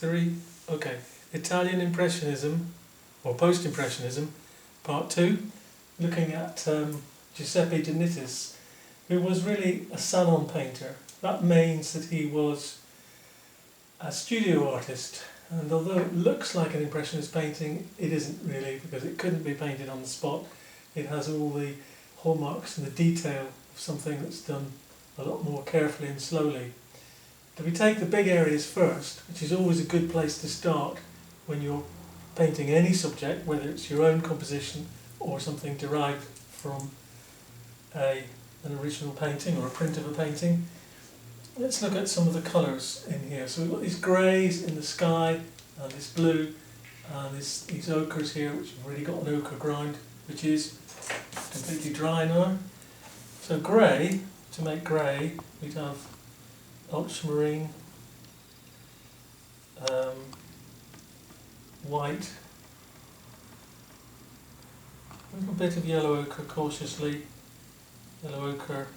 3. Okay, Italian Impressionism, or Post-Impressionism, Part 2, looking at Giuseppe de Nittis, who was really a salon painter. That means that he was a studio artist, and although it looks like an Impressionist painting, it isn't really, because it couldn't be painted on the spot. It has all the hallmarks and the detail of something that's done a lot more carefully and slowly. If we take the big areas first, which is always a good place to start when you're painting any subject, whether it's your own composition or something derived from an original painting or a print of a painting. Let's look at some of the colours in here. So we've got these greys in the sky, and this blue, and these ochres here, which have already got an ochre ground, which is completely dry now. So grey, to make grey, we'd have ultramarine, white, a little bit of yellow ochre cautiously, yellow ochre,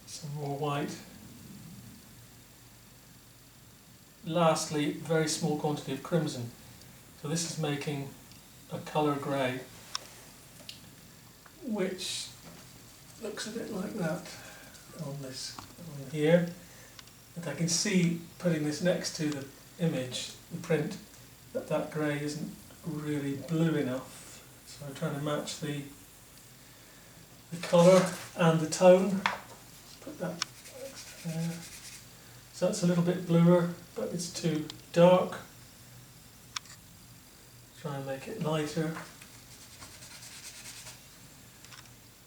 some more white. Lastly, very small quantity of crimson. So this is making a colour grey, which looks a bit like that on here. And I can see, putting this next to the image, the print, that grey isn't really blue enough. So I'm trying to match the colour and the tone. Put that next there. So that's a little bit bluer, but it's too dark. Try and make it lighter.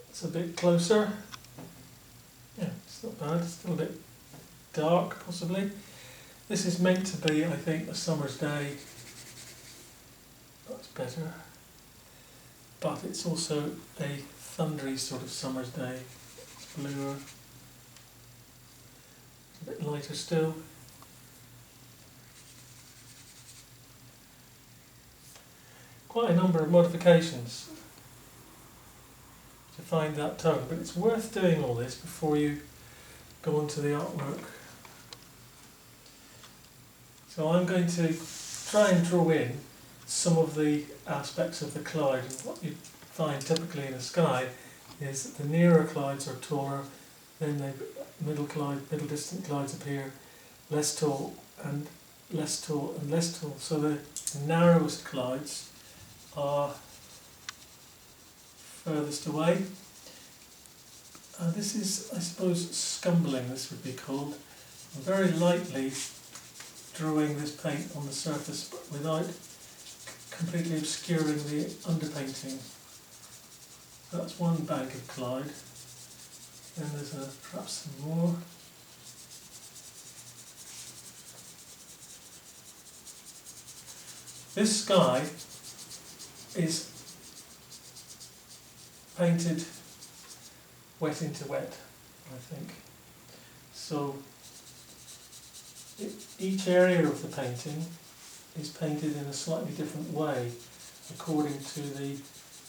It's a bit closer. Yeah, it's not bad. It's still a bit dark, possibly. This is meant to be, I think, a summer's day. That's better. But it's also a thundery sort of summer's day. It's bluer. A bit lighter still. Quite a number of modifications to find that tone, but it's worth doing all this before you go on to the artwork. So I'm going to try and draw in some of the aspects of the cloud. And what you find typically in a sky is that the nearer clouds are taller, then the middle distant clouds appear less tall and less tall and less tall. So the narrowest clouds are furthest away. And this is, I suppose, scumbling, this would be called. I'm very lightly drawing this paint on the surface, but without completely obscuring the underpainting. That's one bag of cloud. Then there's perhaps some more. This sky is painted wet into wet, I think. So each area of the painting is painted in a slightly different way according to the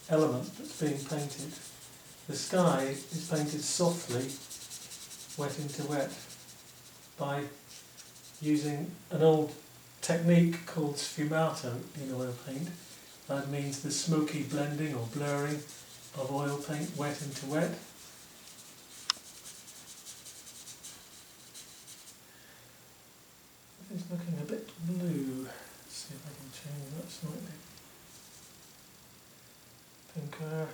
element that's being painted. The sky is painted softly, wet into wet, by using an old technique called sfumato in oil paint. That means the smoky blending or blurring of oil paint wet into wet. It's looking a bit blue. Let's see if I can change that slightly. Pinker.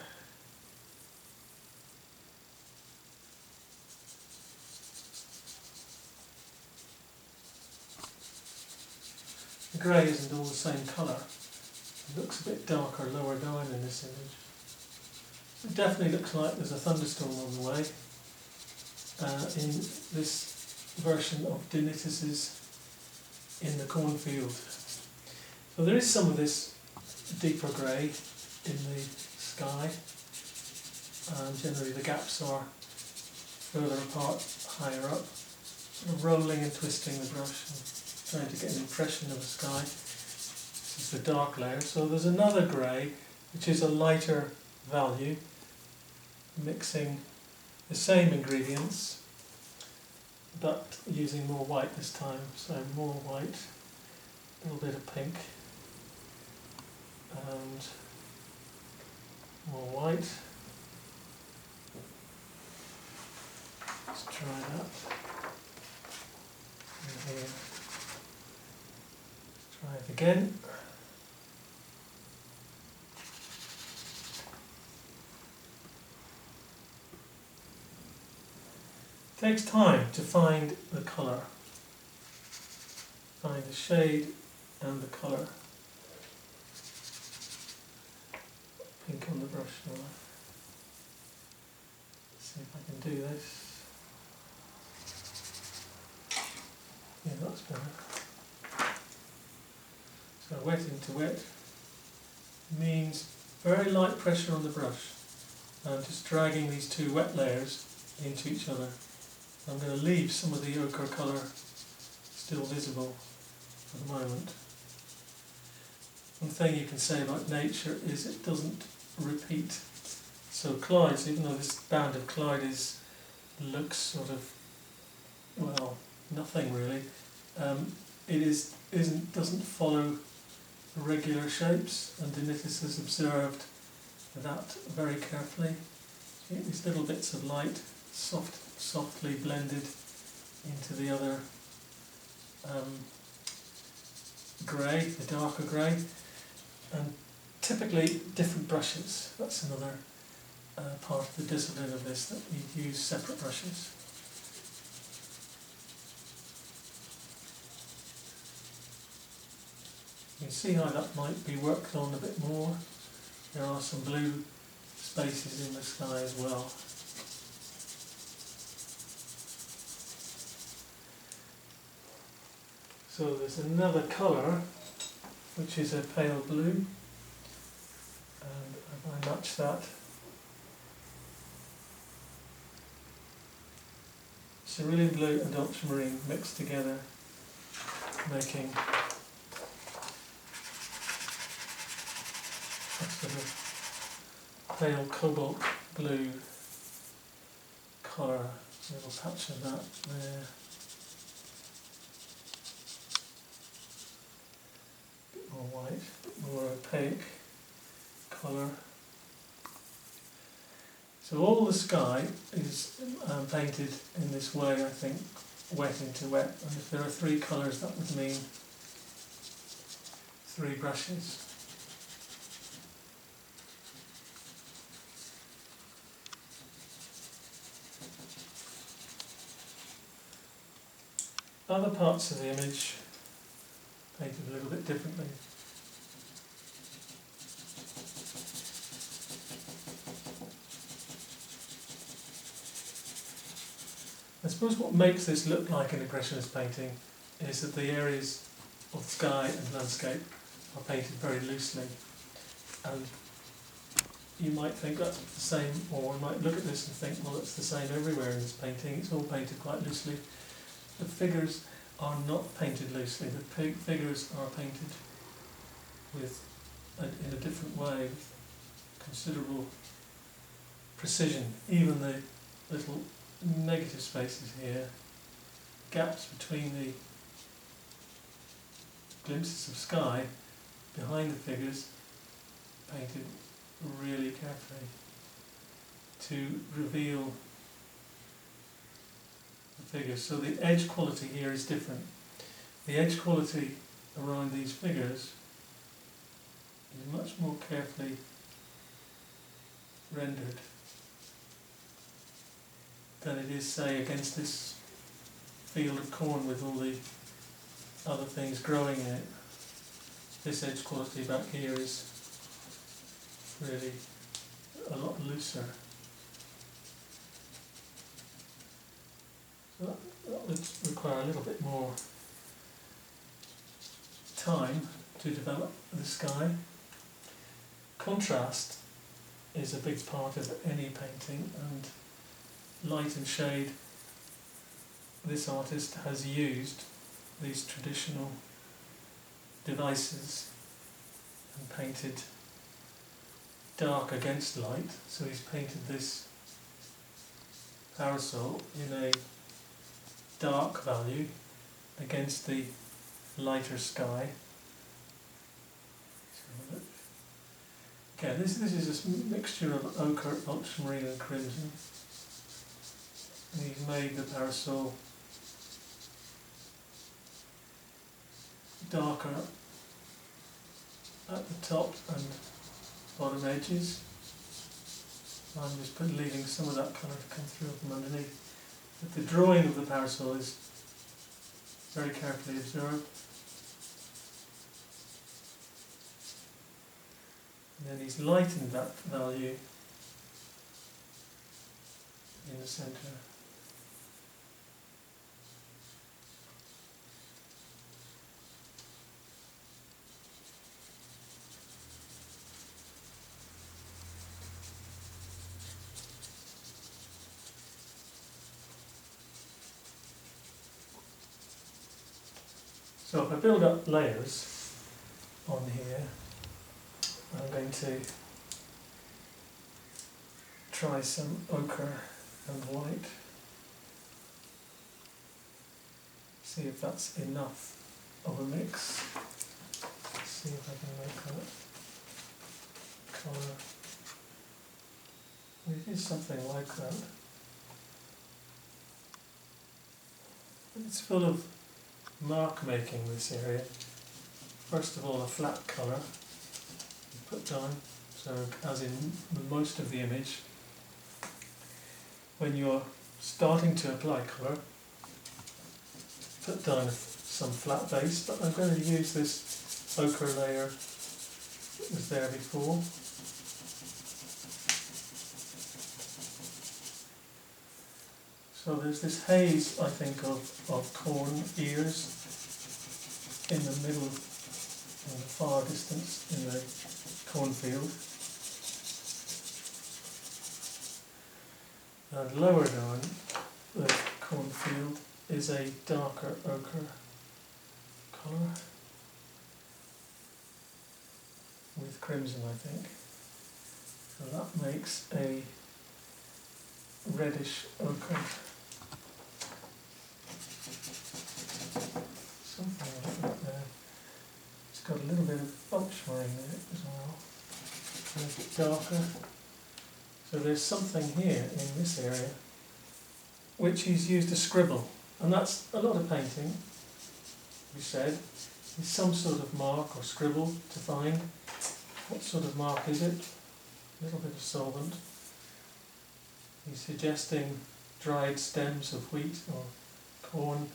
The grey isn't all the same colour. It looks a bit darker lower down in this image. It definitely looks like there's a thunderstorm on the way in this version of de Nittis's In the Cornfield. So there is some of this deeper grey in the sky, and generally the gaps are further apart, higher up, sort of rolling and twisting the brush and trying to get an impression of the sky. This is the dark layer. So there's another grey which is a lighter value, mixing the same ingredients but using more white this time. So more white, a little bit of pink, and more white. Let's try that. And here. Let's try it again. It takes time to find the colour, find the shade and the colour. Pink on the brush now. Let's see if I can do this. Yeah, that's better. So wet into wet means very light pressure on the brush and just dragging these two wet layers into each other. I'm going to leave some of the ochre colour still visible for the moment. One thing you can say about nature is it doesn't repeat. So Clyde's, even though this band of Clyde looks sort of, well, nothing really, doesn't follow regular shapes, and Nittis has observed that very carefully. You get these little bits of light softly blended into the other grey, the darker grey, and typically different brushes. That's another part of the discipline of this, that you use separate brushes. You can see how that might be worked on a bit more. There are some blue spaces in the sky as well. So there's another colour which is a pale blue, and if I match that, cerulean blue and ultramarine mixed together, making a sort of pale cobalt blue colour. A little patch of that there. More white, more opaque colour. So all the sky is painted in this way, I think, wet into wet. And if there are three colours, that would mean three brushes. Other parts of the image painted a little bit differently. I suppose what makes this look like an Impressionist painting is that the areas of sky and landscape are painted very loosely, and you might think that's the same, or one might look at this and think, well, it's the same everywhere in this painting, it's all painted quite loosely. The figures are not painted loosely. The figures are painted in a different way, with considerable precision. Even the little negative spaces here, gaps between the glimpses of sky behind the figures, painted really carefully to reveal the figures. So the edge quality here is different. The edge quality around these figures is much more carefully rendered than it is, say, against this field of corn with all the other things growing in it. This edge quality back here is really a lot looser. So that would require a little bit more time to develop the sky. Contrast is a big part of any painting, and light and shade. This artist has used these traditional devices and painted dark against light. So he's painted this parasol in a dark value against the lighter sky. Okay, this is a mixture of ochre, ultramarine and crimson. And he's made the parasol darker at the top and bottom edges. I'm just leaving some of that colour to come through from underneath. But the drawing of the parasol is very carefully observed. And then he's lightened that value in the centre. So if I build up layers on here, I'm going to try some ochre and white. See if that's enough of a mix. See if I can make that colour. It is something like that. But it's full of mark making, this area. First of all, a flat colour you put down, so as in most of the image, when you're starting to apply colour, put down some flat base, but I'm going to use this ochre layer that was there before. So there's this haze, I think, of corn ears in the middle, in the far distance in the cornfield. And lower down the cornfield is a darker ochre colour with crimson, I think. So that makes a reddish ochre. Something like that there. It's got a little bit of ultramarine in it as well. Make it darker. So there's something here in this area which he's used to scribble. And that's a lot of painting, we said, is some sort of mark or scribble to find. What sort of mark is it? A little bit of solvent. He's suggesting dried stems of wheat or corn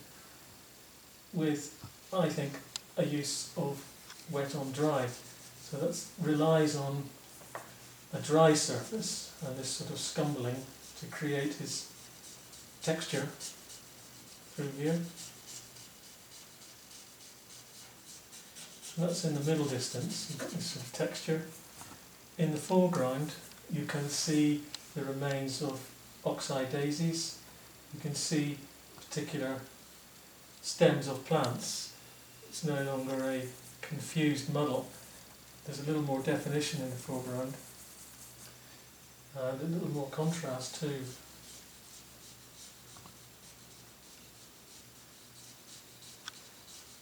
with, I think, a use of wet on dry. So that relies on a dry surface and this sort of scumbling to create his texture through here. So that's in the middle distance, you've got this sort of texture. In the foreground you can see the remains of oxeye daisies. You can see particular stems of plants. It's no longer a confused muddle. There's a little more definition in the foreground and a little more contrast too.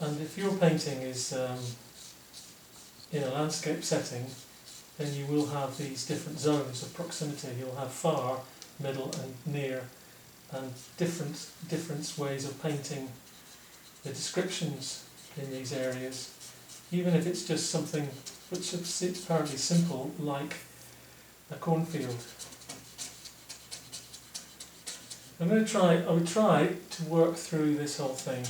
And if your painting is in a landscape setting, then you will have these different zones of proximity. You'll have far, middle and near, and different ways of painting the descriptions in these areas, even if it's just something which is apparently simple, like a cornfield. I would try to work through this whole thing.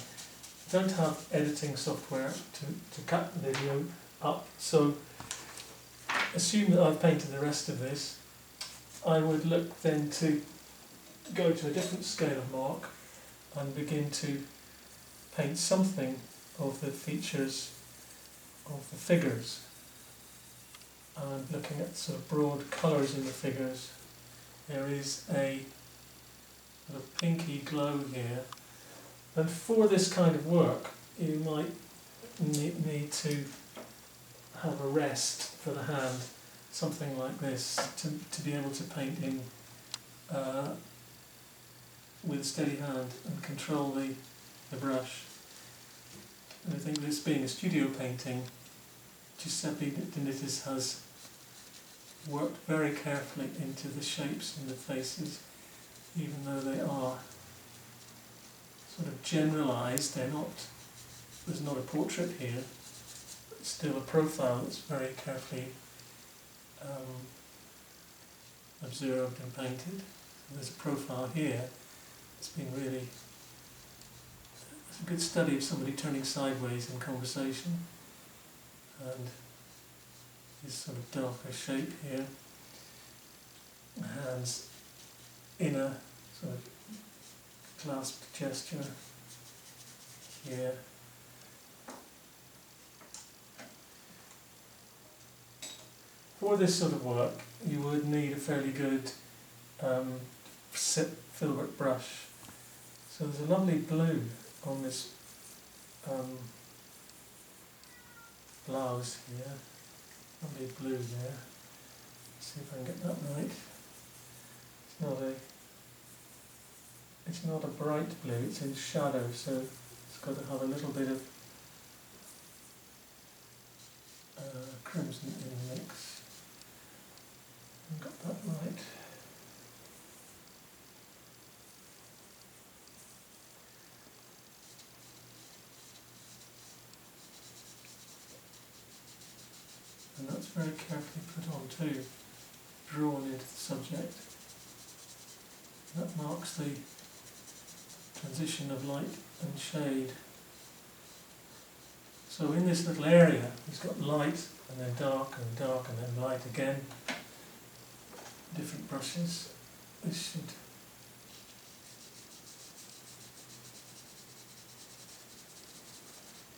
I don't have editing software to cut the video up, so assume that I've painted the rest of this. I would look then to go to a different scale of mark and begin to paint something of the features of the figures. And looking at sort of broad colours in the figures, there is a sort of pinky glow here. And for this kind of work, you might need to have a rest for the hand, something like this, to be able to paint in with a steady hand and control the brush. And I think this being a studio painting, Giuseppe De Nittis has worked very carefully into the shapes and the faces, even though they are sort of generalised. There's not a portrait here, but still a profile that's very carefully observed and painted. And there's a profile here that's been really, it's a good study of somebody turning sideways in conversation, and this sort of darker shape here, hands in a sort of clasped gesture here. For this sort of work you would need a fairly good filbert brush. So there's a lovely blue on this blouse here. Lovely blue there. Let's see if I can get that right. It's not a bright blue, it's in shadow, so it's got to have a little bit of crimson in the mix. I got that right. And that's very carefully put on too, drawn into the subject. That marks the transition of light and shade. So in this little area, he's got light and then dark and dark and then light again. Different brushes. This should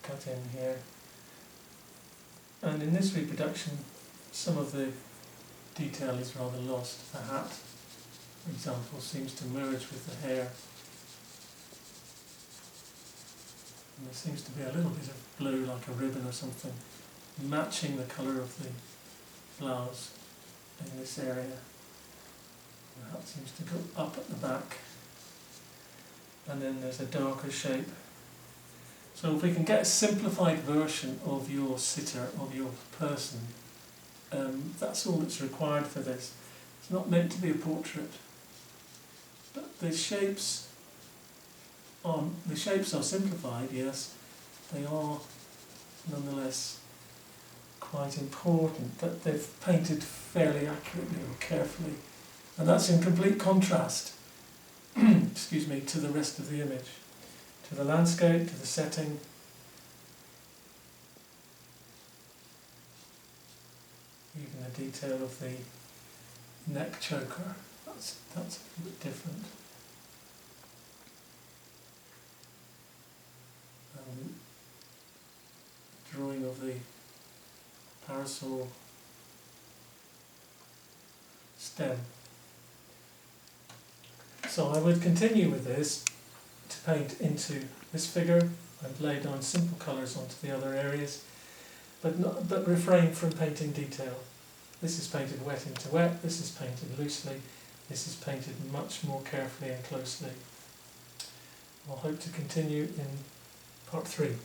cut in here. And in this reproduction, some of the detail is rather lost. The hat, for example, seems to merge with the hair. And there seems to be a little bit of blue, like a ribbon or something, matching the colour of the blouse in this area. The hat seems to go up at the back. And then there's a darker shape. So if we can get a simplified version of your sitter, of your person, that's all that's required for this. It's not meant to be a portrait, but the shapes are simplified. Yes, they are nonetheless quite important. That they've painted fairly accurately or carefully, and that's in complete contrast. Excuse me, to the rest of the image. To the landscape, to the setting. Even the detail of the neck choker, that's a little bit different. Drawing of the parasol stem. So I would continue with this to paint into this figure and lay down simple colours onto the other areas, but refrain from painting detail. This is painted wet into wet, this is painted loosely, this is painted much more carefully and closely. I'll hope to continue in part 3.